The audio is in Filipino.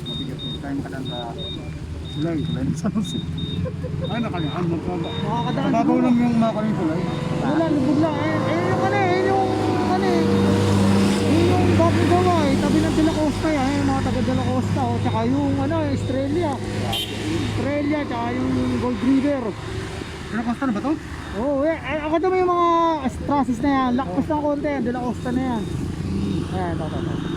Mabigat yung time ka lang sa tulay sa Jose. Ay, nakalihan mo pa ba? Makakadaan Babaw siguro. lang yung mga kaling tulay. Wala, lubog lang. Yung ano eh, yung bago gawa eh, tabi ng De La Costa yan, yung mga taga De La Costa, oh, tsaka yung ano, Australia, tsaka yung Gold River. Ano costa na ba to? Oo, ako naman yung mga strasis na yan, lakos ng konti yan, De La Costa na yan. Ayan, ito.